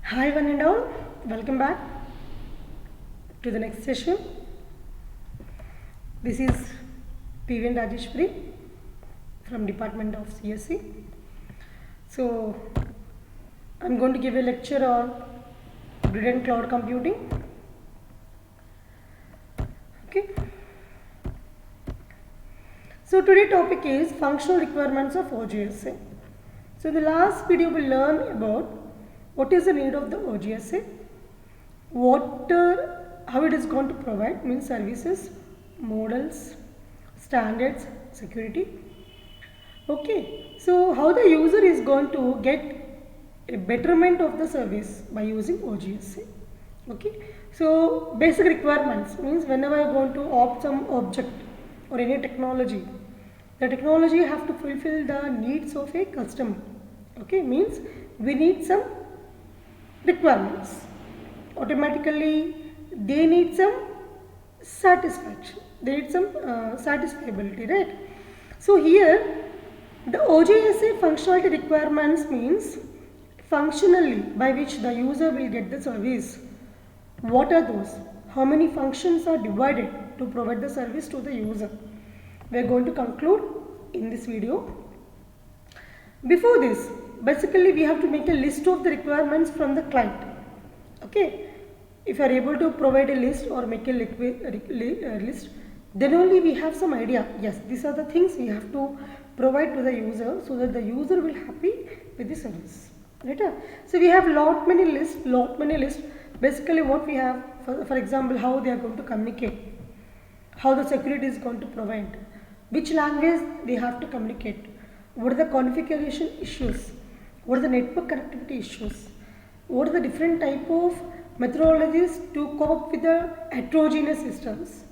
Hi one and all, welcome back to the next session. This is PVN Rajeshwari from Department of CSE. So I'm going to give a lecture on grid and cloud computing. Okay. So today's topic is functional requirements of OGSA. So in the last video we learned about what is the need of the OGSA, how it is going to provide means services, models, standards, security. Okay, so how the user is going to get a betterment of the service by using OGSA. Okay, so basic requirements means whenever you are going to opt some object or any technology, the technology have to fulfill the needs of a customer. Okay, means we need some requirements. Automatically they need some satisfaction, they need some satisfiability, right? So here the OGSA functionality requirements means functionally by which the user will get the service. What are those? How many functions are divided to provide the service to the user? We are going to conclude in this video. Before this, basically we have to make a list of the requirements from the client. Okay, if you are able to provide a list or make a list, then only we have some idea. Yes, these are the things we have to provide to the user so that the user will happy with the service. Right? So we have lot many lists. Basically what we have, for example, how they are going to communicate, how the security is going to provide, which language they have to communicate, what are the configuration issues, what are the network connectivity issues, what are the different type of methodologies to cope with the heterogeneous systems.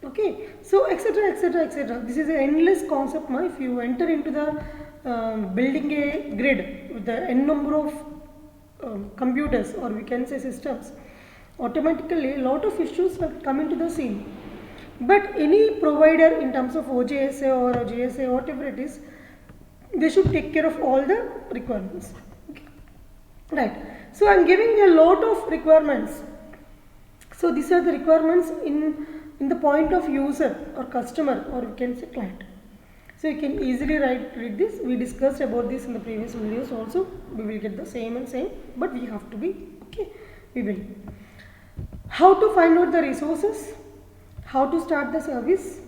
Okay, so etc etc. This is an endless concept. If you enter into the building a grid with the n number of computers, or we can say systems, automatically a lot of issues will come into the scene. But any provider in terms of OGSA or GSA, whatever it is, they should take care of all the requirements. Okay. Right. So I am giving a lot of requirements. So these are the requirements in the point of user or customer, or we can say client. So you can easily read this. We discussed about this in the previous videos also. We will get the same, but we have to be okay. We will. How to find out the resources, how to start the service,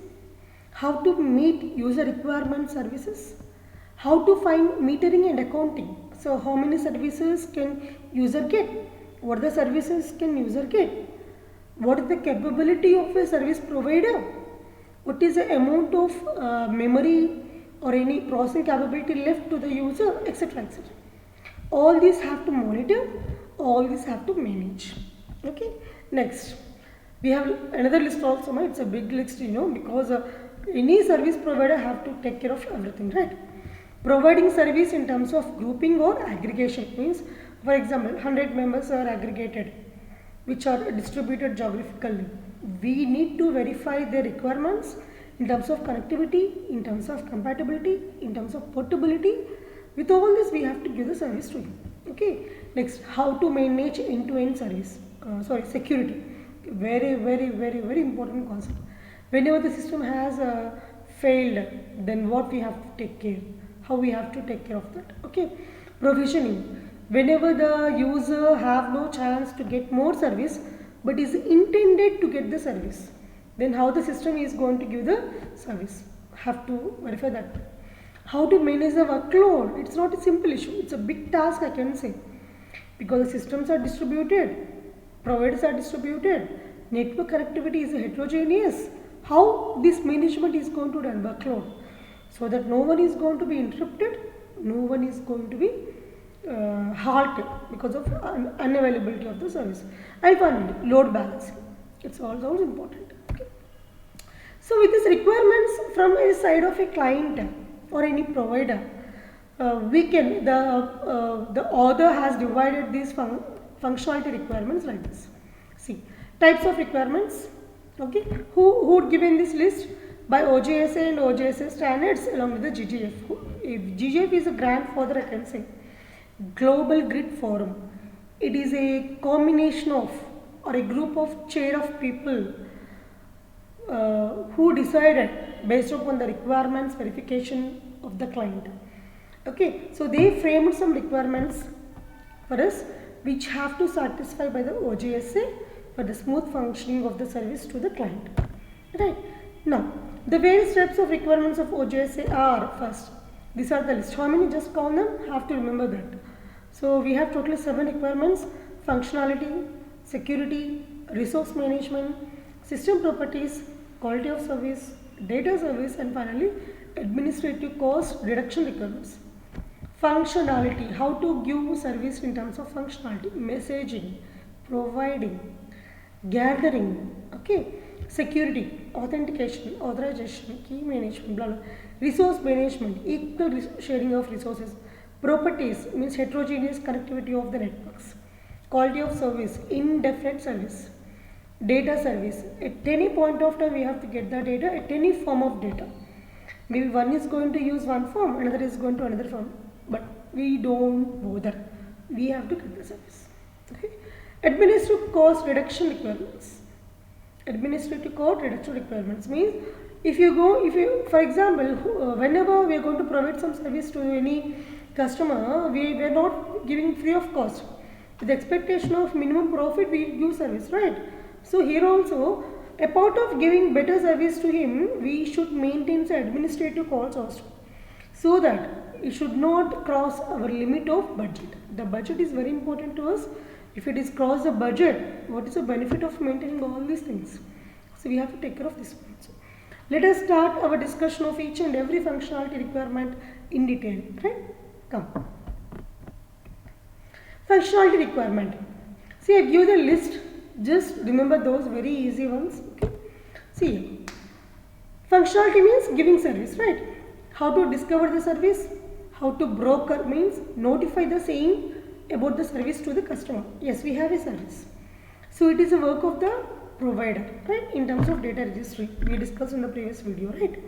how to meet user requirement services, how to find metering and accounting. So how many services can user get? What the services can user get? What is the capability of a service provider? What is the amount of memory or any processing capability left to the user, etc. etc. All these have to monitor, all these have to manage. Okay. Next, we have another list also. It's a big list, because any service provider have to take care of everything, right? Providing service in terms of grouping or aggregation means, for example, 100 members are aggregated, which are distributed geographically. We need to verify their requirements in terms of connectivity, in terms of compatibility, in terms of portability. With all this, we have to give the service to you. Okay. Next, how to manage end-to-end service. Security. Very important concept. Whenever the system has failed, then what we have to take care, how we have to take care of that. Okay. Provisioning. Whenever the user have no chance to get more service but is intended to get the service, then how the system is going to give the service, have to verify that. How to manage the workload. It's not a simple issue, it's a big task, I can say, because the systems are distributed, providers are distributed, network connectivity is heterogeneous. How this management is going to run workload, so that no one is going to be interrupted, no one is going to be halted because of unavailability of the service. And finally, load balancing. It's also important. Okay. So with these requirements from a side of a client or any provider, we can the author has divided these functionality requirements like this. See, types of requirements. Okay, who would given this list? By OGSA and OGSA standards along with the GGF. If GGF is a grandfather, I can say. Global Grid Forum. it is a combination of or a group of chair of people who decided based upon the requirements verification of the client. Okay, so they framed some requirements for us which have to satisfy by the OJSA for the smooth functioning of the service to the client. Right. Now, the various types of requirements of OJSA are first. These are the list. How many? Just count them. Have to remember that. So we have totally 7 requirements: functionality, security, resource management, system properties, quality of service, data service, and finally administrative cost reduction requirements. Functionality, how to give service in terms of functionality, messaging, providing, gathering, okay, security, authentication, authorization, key management, blah blah. Resource management, equal sharing of resources. Properties means heterogeneous connectivity of the networks. Quality of service, indefinite service. Data service, at any point of time we have to get the data at any form of data. Maybe one is going to use one form, another is going to another form, but we don't bother. We have to get the service. Okay. Administrative cost reduction requirements. Administrative cost reduction requirements means if you for example, whenever we are going to provide some service to any customer, we are not giving free of cost. With the expectation of minimum profit, we give service, right? So here also, a part of giving better service to him, we should maintain the administrative costs also, so that it should not cross our limit of budget. The budget is very important to us. If it is cross the budget, what is the benefit of maintaining all these things? So we have to take care of this one. So let us start our discussion of each and every functionality requirement in detail. Right? Come. Functionality requirement. See, I give the list. Just remember those very easy ones. Okay. See, functionality means giving service, right? How to discover the service, how to broker means notify the same about the service to the customer. Yes, we have a service. So it is a work of the provider, right? In terms of data registry, we discussed in the previous video, right?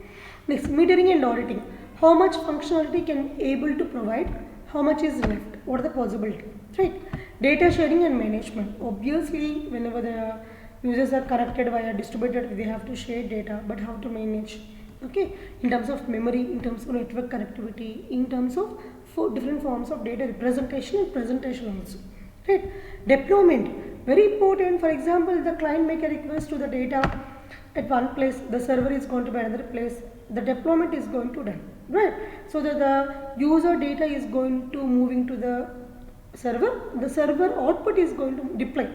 Next, metering and auditing. How much functionality can able to provide, how much is left, what are the possibility, right? Data sharing and management. Obviously, whenever the users are connected via distributed, they have to share data, but how to manage, okay, in terms of memory, in terms of network connectivity, in terms of different forms of data representation and presentation also, right? Deployment, very important. For example, the client make a request to the data at one place, the server is going to be another place, the deployment is going to done, right? So that the user data is going to moving to the server output is going to deploy,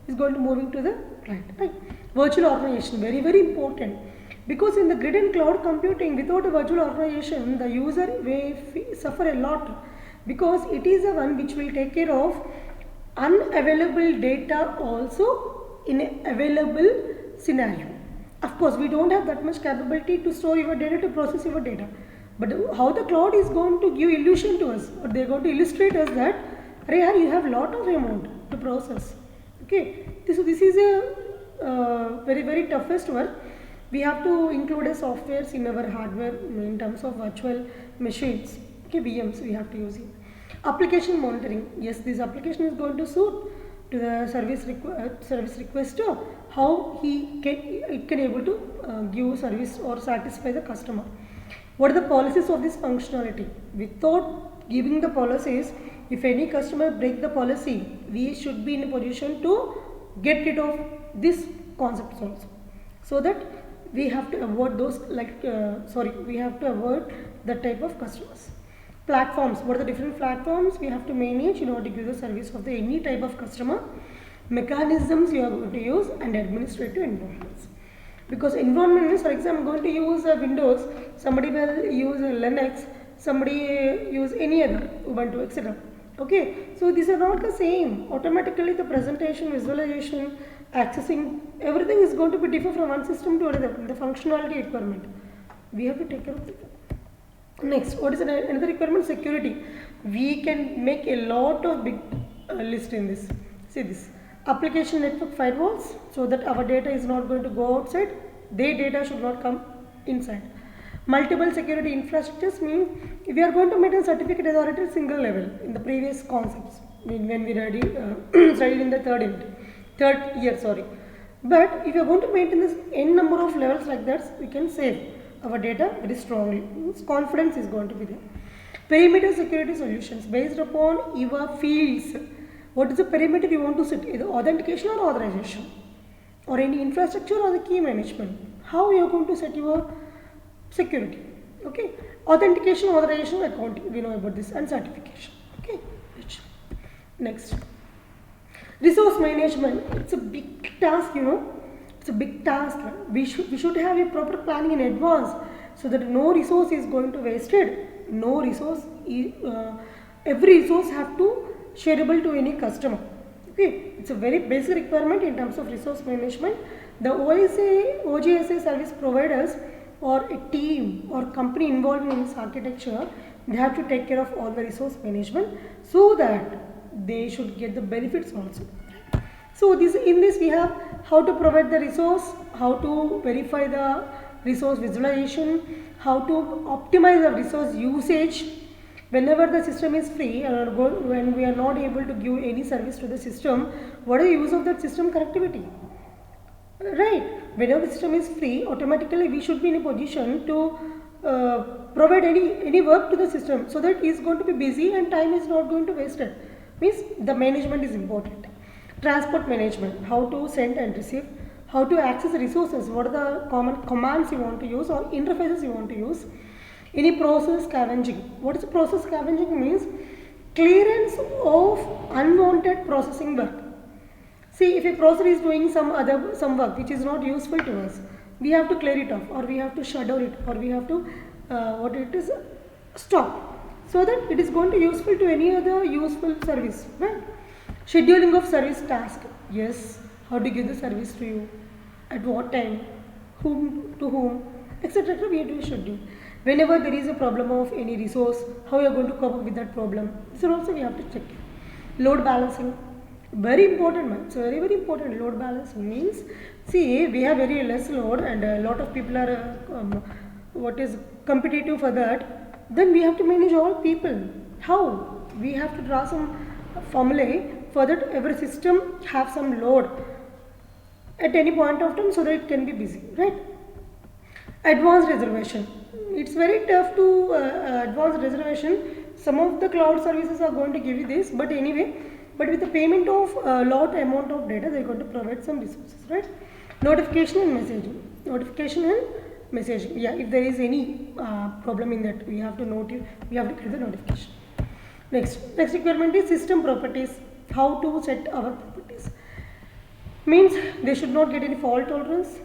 is going to moving to the client, right? Virtual organization, very very important, because in the grid and cloud computing, without a virtual organization, the user may suffer a lot, because it is the one which will take care of unavailable data also in an available scenario. Of course, we don't have that much capability to store your data, to process your data, but how the cloud is going to give illusion to us, or they are going to illustrate us that you have lot of amount to process. Okay, this is a very very toughest work. We have to include a softwares in our hardware in terms of virtual machines. Okay, VMs we have to use it. Application monitoring. Yes, this application is going to suit to the service requester how it can able to give service or satisfy the customer. What are the policies of this functionality? Without giving the policies, if any customer break the policy, we should be in a position to get rid of this concepts also, so that we have to avoid those we have to avoid that type of customers. Platforms, what are the different platforms we have to manage in order to give the service of the any type of customer, mechanisms you are going to use, and administrative environments. Because environment means, for example, I'm going to use Windows, somebody will use Linux, somebody use any other Ubuntu, etc. Okay, so these are not the same. Automatically the presentation, visualization, accessing, everything is going to be different from one system to another. The functionality requirement, we have to take care of it. Next, what is another requirement? Security. We can make a lot of big list in this. See this. Application network firewalls, so that our data is not going to go outside. Their data should not come inside. Multiple security infrastructures means we are going to maintain certificate authority at single level in the previous concepts. when we ready studied in the third year, sorry. But if you are going to maintain this n number of levels like that, we can save our data very strongly. Means confidence is going to be there. Perimeter security solutions based upon your fields. What is the perimeter you want to set? Either authentication or authorization, or any infrastructure or the key management. How you are going to set your security? Okay, authentication, authorization, accounting. We know about this, and certification. Okay, next. Resource management, it's a big task, it's a big task. We should have a proper planning in advance so that no resource is going to wasted. No resource, every resource have to shareable to any customer. Okay, it's a very basic requirement in terms of resource management. The OGSA service providers or a team or company involved in this architecture, they have to take care of all the resource management so that they should get the benefits also. So in this we have how to provide the resource, how to verify the resource visualization, how to optimize the resource usage. Whenever the system is free or when we are not able to give any service to the system, what is the use of that system connectivity? Right, whenever the system is free, automatically we should be in a position to provide any work to the system, so that it is going to be busy and time is not going to wasted. Means the management is important. Transport management, how to send and receive, how to access resources, what are the common commands you want to use or interfaces you want to use. Any process scavenging. What is process scavenging? Means clearance of unwanted processing work. See, if a processor is doing some work which is not useful to us, we have to clear it off, or we have to shut down it, or we have to stop, so that it is going to useful to any other useful service. Right? Scheduling of service task. Yes, how to give the service to you, at what time, whom, etc. We have to schedule. Whenever there is a problem of any resource, how you are going to cope up with that problem. So also we have to check. Load balancing, very important, man. It's very important. Load balancing means, see, we have very less load and a lot of people are competitive for that. Then we have to manage all people. How? We have to draw some formulae for that every system have some load at any point of time so that it can be busy, right? Advanced reservation. It's very tough to advance reservation. Some of the cloud services are going to give you this, but anyway, but with the payment of a lot amount of data, they are going to provide some resources, right? Notification and messaging. Notification and messaging. Yeah, if there is any problem in that, we have to create the notification. Next requirement is system properties. How to set our properties. Means they should not get any fault tolerance.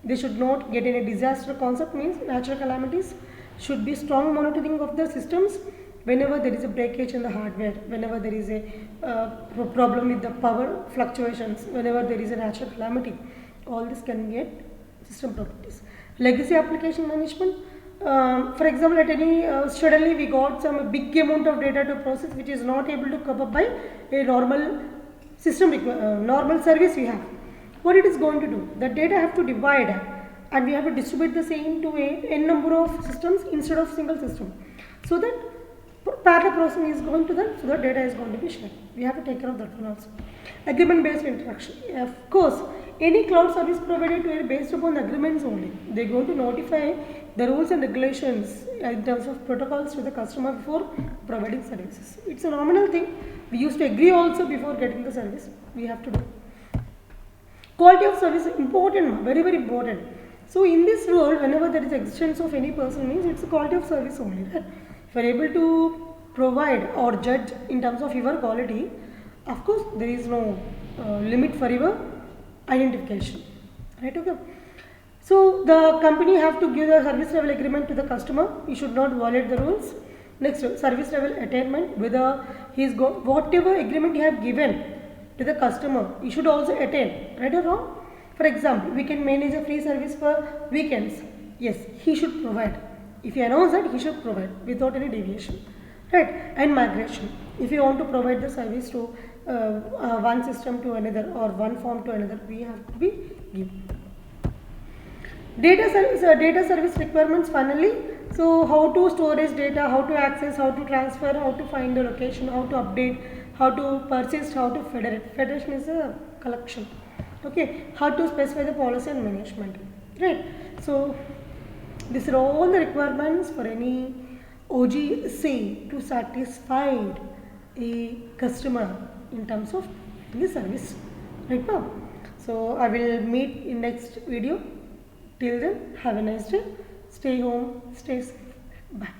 They should not get any disaster concept, means natural calamities. Should be strong monitoring of the systems. Whenever there is a breakage in the hardware, whenever there is a problem with the power fluctuations, whenever there is a natural calamity, all this can get system properties. Legacy application management. For example, at any suddenly we got some big amount of data to process which is not able to cover by a normal system normal service we have. What it is going to do? The data have to divide and we have to distribute the same to n number of systems instead of single system, so that parallel processing is going to them, so that data is going to be shared. We have to take care of that one also. Agreement based interaction. Of course, any cloud service provider to based upon the agreements only. They are going to notify the rules and regulations in terms of protocols to the customer before providing services. It's a nominal thing. We used to agree also before getting the service. We have to do. Quality of service is important, very important. So in this world, whenever there is existence of any person, means it's the quality of service only. Right? If you are able to provide or judge in terms of your quality, of course there is no limit for your identification. Right? Okay. So the company have to give the service level agreement to the customer. He should not violate the rules. Next, service level attainment, whether he is whatever agreement you have given to the customer, you should also attain, right or wrong? For example, we can manage a free service for weekends. Yes, he should provide. If you announce that, he should provide without any deviation, right? And migration. If you want to provide the service to one system to another or one form to another, we have to be given. Data service requirements finally. So how to storage data, how to access, how to transfer, how to find the location, how to update, how to purchase, how to federate. Federation is a collection. Okay, how to specify the policy and management, right? So these are all the requirements for any OGC to satisfy a customer in terms of the service, right now. So I will meet in next video. Till then, have a nice day. Stay home, stay safe. Bye.